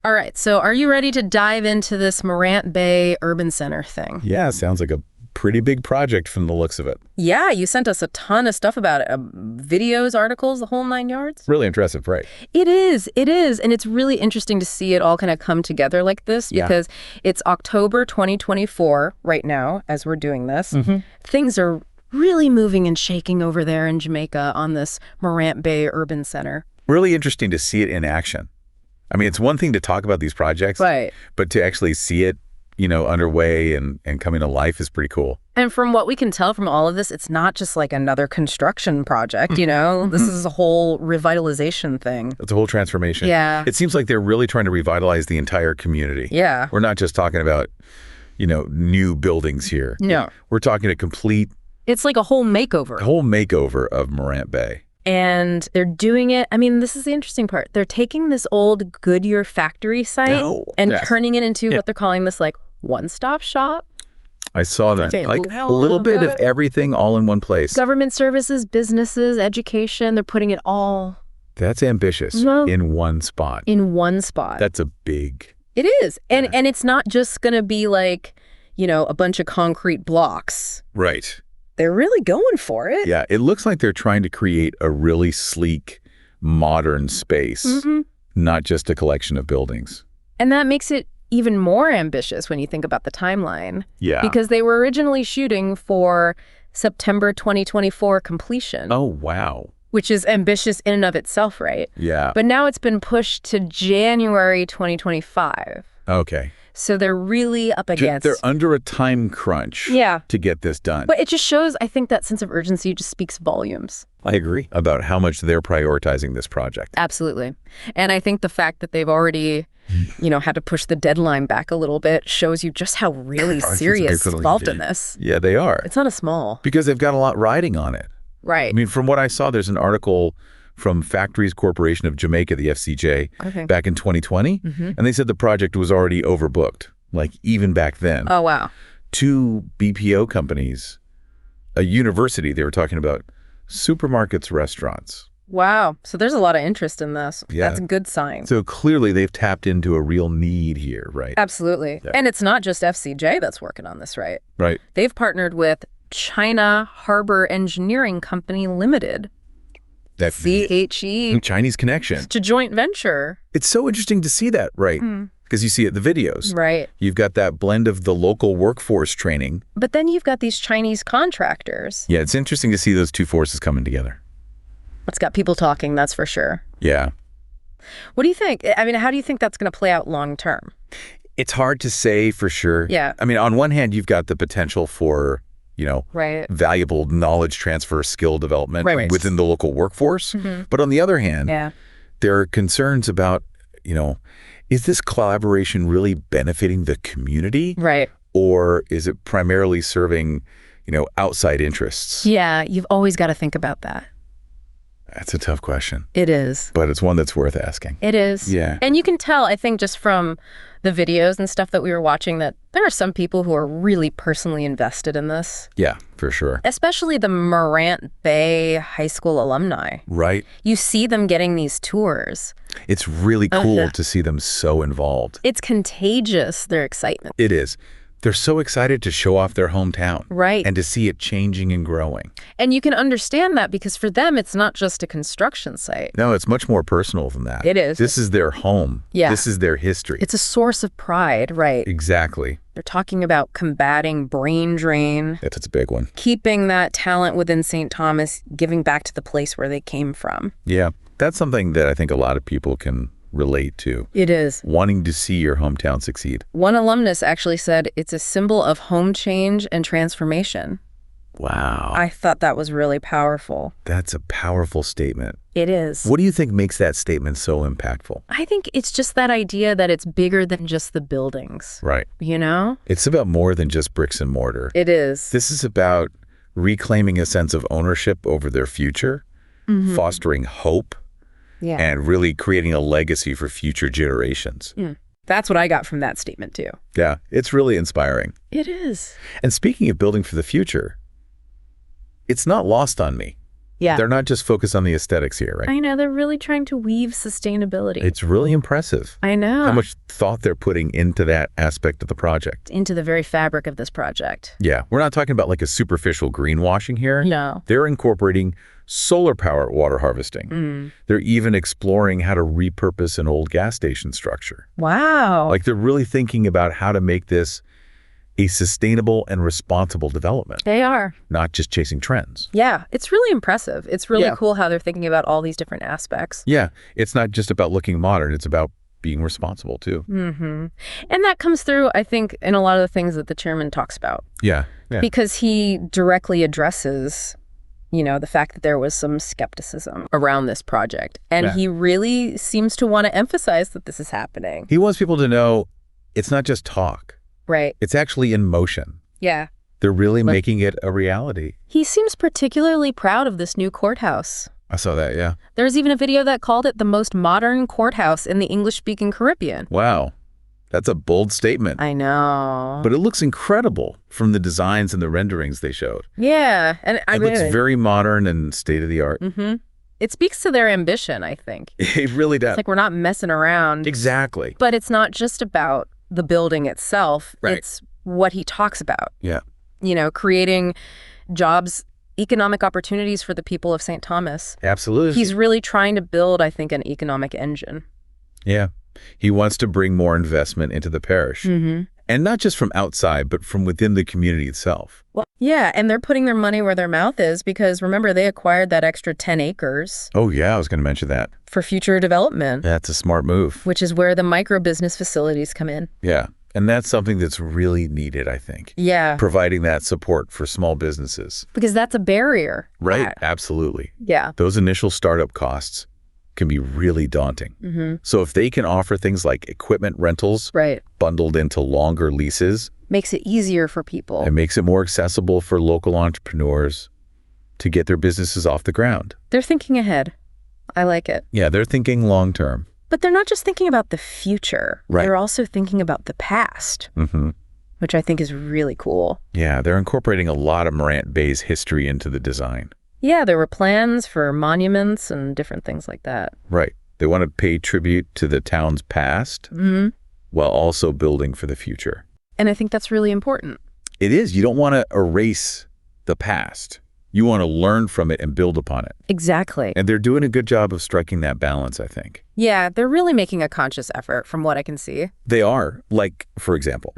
All right, so are you ready to dive into this Morant Bay Urban Center thing? Yeah, sounds like a pretty big project from the looks of it. Yeah, you sent us a ton of stuff about it. Videos, articles, the whole 9 yards. Really impressive, right? It is. And it's really interesting to see it all kind of come together like this because it's October 2024 right now as we're doing this. Things are really moving and shaking over there in Jamaica on this Morant Bay Urban Center. Really interesting to see it in action. I mean, it's one thing to talk about these projects, right, but to actually see it, underway and coming to life is pretty cool. And from what we can tell from all of this, it's not just like another construction project, This is a whole revitalization thing. It's a whole transformation. Yeah. It seems like they're really trying to revitalize the entire community. Yeah. We're not just talking about, new buildings here. No. We're talking a complete... It's like a whole makeover. A whole makeover of Morant Bay. And they're doing it, this is the interesting part. They're taking this old Goodyear factory site and turning it into what they're calling this like one-stop shop. I saw that. Like a little bit of everything all in one place. Government services, businesses, education, they're putting it all. That's ambitious. In one spot. In one spot. That's a big... It is. And it's not just going to be like, a bunch of concrete blocks. Right. They're really going for it. Yeah, it looks like they're trying to create a really sleek, modern space, not just a collection of buildings. And that makes it even more ambitious when you think about the timeline. Yeah. Because they were originally shooting for September 2024 completion. Oh, wow. Which is ambitious in and of itself, right? Yeah. But now it's been pushed to January 2025. Okay. So they're really up against... They're under a time crunch to get this done. But it just shows, I think, that sense of urgency just speaks volumes. I agree. About how much they're prioritizing this project. Absolutely. And I think the fact that they've already, had to push the deadline back a little bit shows you just how really serious involved in this. Yeah, they are. It's not a small. Because they've got a lot riding on it. Right. I mean, from what I saw, there's an article from Factories Corporation of Jamaica, the FCJ, back in 2020. And they said the project was already overbooked, like even back then. Oh, wow. 2 BPO companies, a university, they were talking about supermarkets, restaurants. Wow. So there's a lot of interest in this. Yeah. That's a good sign. So clearly they've tapped into a real need here, right? Absolutely. Yeah. And it's not just FCJ that's working on this, right? Right. They've partnered with China Harbor Engineering Company Limited. That CHE. Chinese connection. It's a joint venture. It's so interesting to see that, right? Because you see it in the videos. Right. You've got that blend of the local workforce training. But then you've got these Chinese contractors. Yeah, it's interesting to see those two forces coming together. It's got people talking, that's for sure. Yeah. What do you think? How do you think that's going to play out long term? It's hard to say for sure. Yeah. On one hand, you've got the potential for... right. valuable knowledge transfer, skill development within the local workforce. But on the other hand, there are concerns about, is this collaboration really benefiting the community? Right. Or is it primarily serving, outside interests? Yeah, you've always got to think about that. That's a tough question. It is. But it's one that's worth asking. It is. Yeah. And you can tell, I think, just from the videos and stuff that we were watching, that there are some people who are really personally invested in this. Yeah, for sure. Especially the Morant Bay High School alumni. Right. You see them getting these tours. It's really cool to see them so involved. It's contagious, their excitement. It is. They're so excited to show off their hometown. Right. And to see it changing and growing. And you can understand that because for them, it's not just a construction site. No, it's much more personal than that. It is. This is their home. Yeah. This is their history. It's a source of pride, right? Exactly. They're talking about combating brain drain. That's a big one. Keeping that talent within St. Thomas, giving back to the place where they came from. Yeah. That's something that I think a lot of people can relate to. It is. Wanting to see your hometown succeed. One alumnus actually said it's a symbol of home change and transformation. Wow. I thought that was really powerful. That's a powerful statement. It is. What do you think makes that statement so impactful? I think it's just that idea that it's bigger than just the buildings. Right. It's about more than just bricks and mortar. It is. This is about reclaiming a sense of ownership over their future, fostering hope, and really creating a legacy for future generations. That's what I got from that statement, too. Yeah, it's really inspiring. It is. And speaking of building for the future, it's not lost on me Yeah. They're not just focused on the aesthetics here, right? I know. They're really trying to weave sustainability. It's really impressive. I know. How much thought they're putting into that aspect of the project. Into the very fabric of this project. Yeah. We're not talking about like a superficial greenwashing here. No. They're incorporating solar power water harvesting. They're even exploring how to repurpose an old gas station structure. Wow. Like they're really thinking about how to make this a sustainable and responsible development. They are. Not just chasing trends. Yeah, it's really impressive. It's really cool how they're thinking about all these different aspects. Yeah, it's not just about looking modern, it's about being responsible too. And that comes through, I think, in a lot of the things that the chairman talks about. Yeah. Because he directly addresses, the fact that there was some skepticism around this project. And he really seems to want to emphasize that this is happening. He wants people to know it's not just talk. Right. It's actually in motion. Yeah. They're really making it a reality. He seems particularly proud of this new courthouse. I saw that, yeah. There's even a video that called it the most modern courthouse in the English-speaking Caribbean. Wow. That's a bold statement. I know. But it looks incredible from the designs and the renderings they showed. Yeah. And it looks very modern and state-of-the-art. It speaks to their ambition, I think. It really does. It's like we're not messing around. Exactly. But it's not just about the building itself. Right. It's what he talks about. Yeah. Creating jobs, economic opportunities for the people of St. Thomas. Absolutely. He's really trying to build, I think, an economic engine. Yeah. He wants to bring more investment into the parish. And not just from outside, but from within the community itself. Well, yeah, and they're putting their money where their mouth is because, remember, they acquired that extra 10 acres. Oh, yeah, I was going to mention that. For future development. That's a smart move. Which is where the micro-business facilities come in. Yeah, and that's something that's really needed, I think. Yeah. Providing that support for small businesses. Because that's a barrier. Right, absolutely. Yeah. Those initial startup costs can be really daunting. So if they can offer things like equipment rentals bundled into longer leases, makes it easier for people. It makes it more accessible for local entrepreneurs to get their businesses off the ground. They're thinking ahead. I like it. Yeah, they're thinking long term. But they're not just thinking about the future. Right. They're also thinking about the past, which I think is really cool. Yeah, they're incorporating a lot of Morant Bay's history into the design. Yeah, there were plans for monuments and different things like that. Right. They want to pay tribute to the town's past while also building for the future. And I think that's really important. It is. You don't want to erase the past. You want to learn from it and build upon it. Exactly. And they're doing a good job of striking that balance, I think. Yeah, they're really making a conscious effort from what I can see. They are. Like, for example,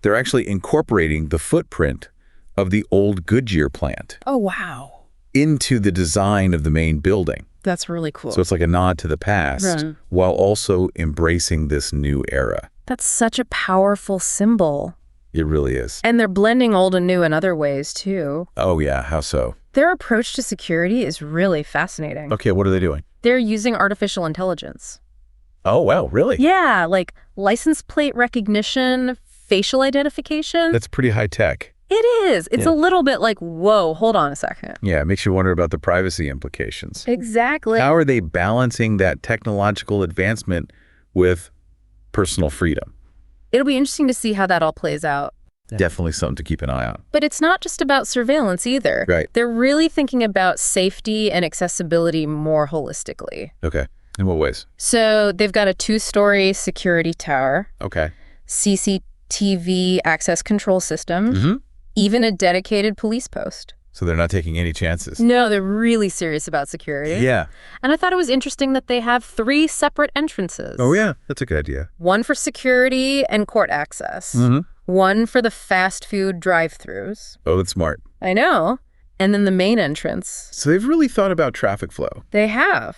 they're actually incorporating the footprint of the old Goodyear plant. Oh, wow. Into the design of the main building. That's really cool. So it's like a nod to the past while also embracing this new era. That's such a powerful symbol. It really is. And they're blending old and new in other ways, too. Oh, yeah. How so? Their approach to security is really fascinating. Okay, what are they doing? They're using artificial intelligence. Oh, wow. Really? Yeah, like license plate recognition, facial identification. That's pretty high tech. It is. It's a little bit like, whoa, hold on a second. Yeah, it makes you wonder about the privacy implications. Exactly. How are they balancing that technological advancement with personal freedom? It'll be interesting to see how that all plays out. Definitely something to keep an eye on. But it's not just about surveillance either. Right. They're really thinking about safety and accessibility more holistically. Okay. In what ways? So they've got a 2-story security tower. Okay. CCTV access control system. Even a dedicated police post. So they're not taking any chances. No, they're really serious about security. Yeah. And I thought it was interesting that they have 3 separate entrances. Oh, yeah. That's a good idea. One for security and court access. One for the fast food drive-thrus. Oh, that's smart. I know. And then the main entrance. So they've really thought about traffic flow. They have.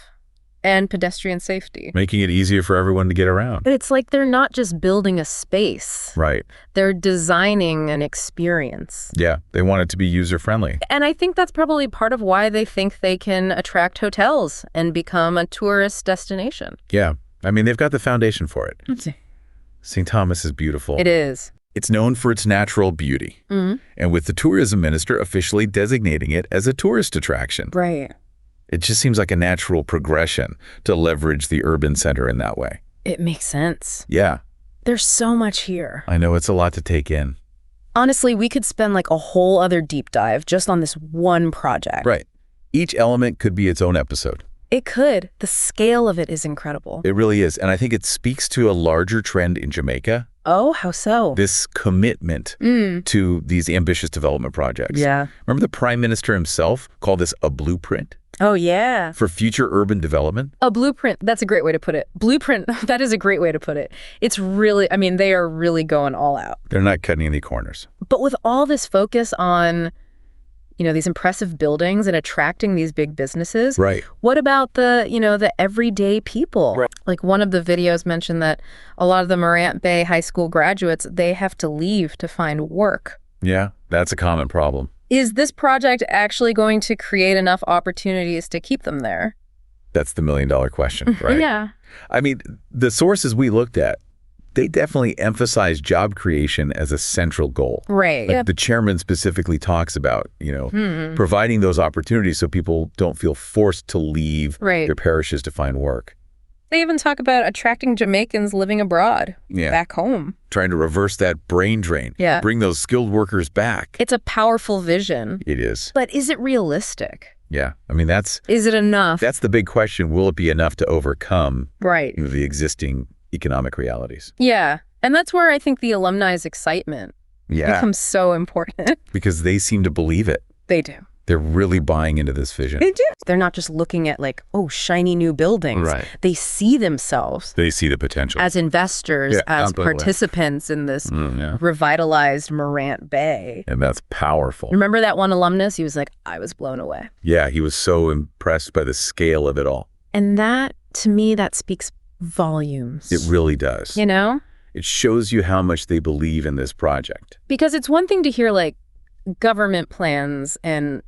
And pedestrian safety. Making it easier for everyone to get around. But it's like they're not just building a space. Right. They're designing an experience. Yeah, they want it to be user-friendly. And I think that's probably part of why they think they can attract hotels and become a tourist destination. Yeah. I mean, they've got the foundation for it. St. Thomas is beautiful. It is. It's known for its natural beauty. And with the tourism minister officially designating it as a tourist attraction. Right. It just seems like a natural progression to leverage the urban center in that way. It makes sense. Yeah. There's so much here. I know, it's a lot to take in. Honestly, we could spend like a whole other deep dive just on this one project. Right. Each element could be its own episode. It could. The scale of it is incredible. It really is. And I think it speaks to a larger trend in Jamaica. Oh, how so? This commitment to these ambitious development projects. Yeah. Remember the Prime Minister himself called this a blueprint? Oh, yeah. For future urban development? A blueprint. That's a great way to put it. Blueprint. That is a great way to put it. It's really, I mean, they are really going all out. They're not cutting any corners. But with all this focus on, these impressive buildings and attracting these big businesses. Right. What about the everyday people? Right. Like one of the videos mentioned that a lot of the Morant Bay high school graduates, they have to leave to find work. Yeah, that's a common problem. Is this project actually going to create enough opportunities to keep them there? That's the million-dollar question, right? Yeah. I mean, the sources we looked at, they definitely emphasize job creation as a central goal. Right. Like the chairman specifically talks about, providing those opportunities so people don't feel forced to leave their parishes to find work. They even talk about attracting Jamaicans living abroad, back home. Trying to reverse that brain drain. Yeah. Bring those skilled workers back. It's a powerful vision. It is. But is it realistic? Yeah. I mean, Is it enough? That's the big question. Will it be enough to overcome the existing economic realities? Yeah. And that's where I think the alumni's excitement becomes so important. Because they seem to believe it. They do. They're really buying into this vision. They do. They're not just looking at shiny new buildings. Right. They see themselves. They see the potential. As investors, as participants in this revitalized Morant Bay. And that's powerful. Remember that one alumnus? He was like, I was blown away. Yeah, he was so impressed by the scale of it all. And that, to me, that speaks volumes. It really does. It shows you how much they believe in this project. Because it's one thing to hear government plans and,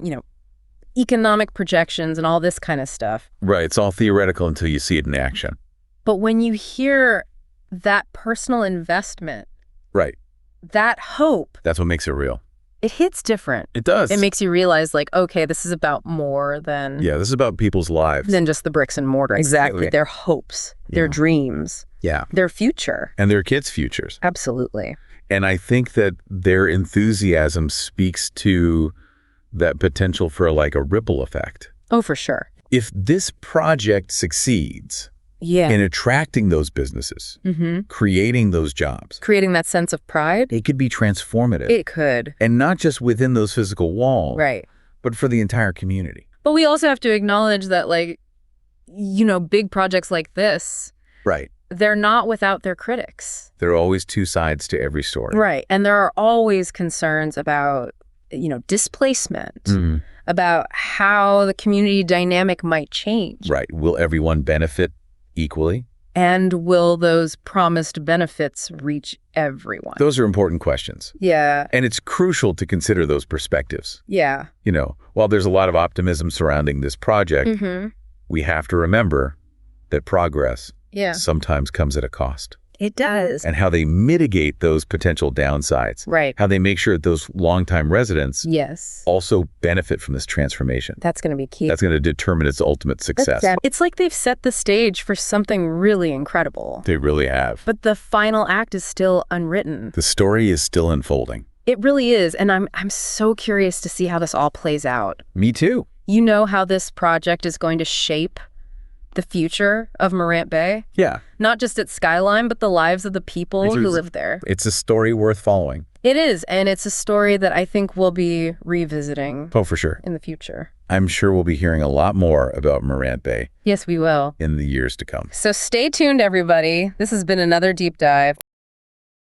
economic projections and all this kind of stuff. Right. It's all theoretical until you see it in action. But when you hear that personal investment, that hope, that's what makes it real. It hits different. It does. It makes you realize okay, this is about more than... Yeah, this is about people's lives. Than just the bricks and mortar. Exactly. Their hopes, their dreams. Yeah. Their future. And their kids' futures. Absolutely. And I think that their enthusiasm speaks to that potential for a ripple effect. Oh, for sure. If this project succeeds in attracting those businesses, creating those jobs, creating that sense of pride, it could be transformative. It could. And not just within those physical walls, but for the entire community. But we also have to acknowledge that big projects like this, they're not without their critics. There are always two sides to every story. Right. And there are always concerns about, displacement, about how the community dynamic might change. Right. Will everyone benefit equally? And will those promised benefits reach everyone? Those are important questions. Yeah. And it's crucial to consider those perspectives. Yeah. While there's a lot of optimism surrounding this project, we have to remember that progress sometimes comes at a cost. It does. And how they mitigate those potential downsides. Right. How they make sure that those longtime residents also benefit from this transformation. That's going to be key. That's going to determine its ultimate success. It's like they've set the stage for something really incredible. They really have. But the final act is still unwritten. The story is still unfolding. It really is. And I'm so curious to see how this all plays out. Me too. You know how this project is going to shape the future of Morant Bay? Yeah. Not just its skyline, but the lives of the people who live there. It's a story worth following. It is, and it's a story that I think we'll be revisiting. Oh, for sure. In the future. I'm sure we'll be hearing a lot more about Morant Bay. Yes, we will. In the years to come. So stay tuned, everybody. This has been another deep dive.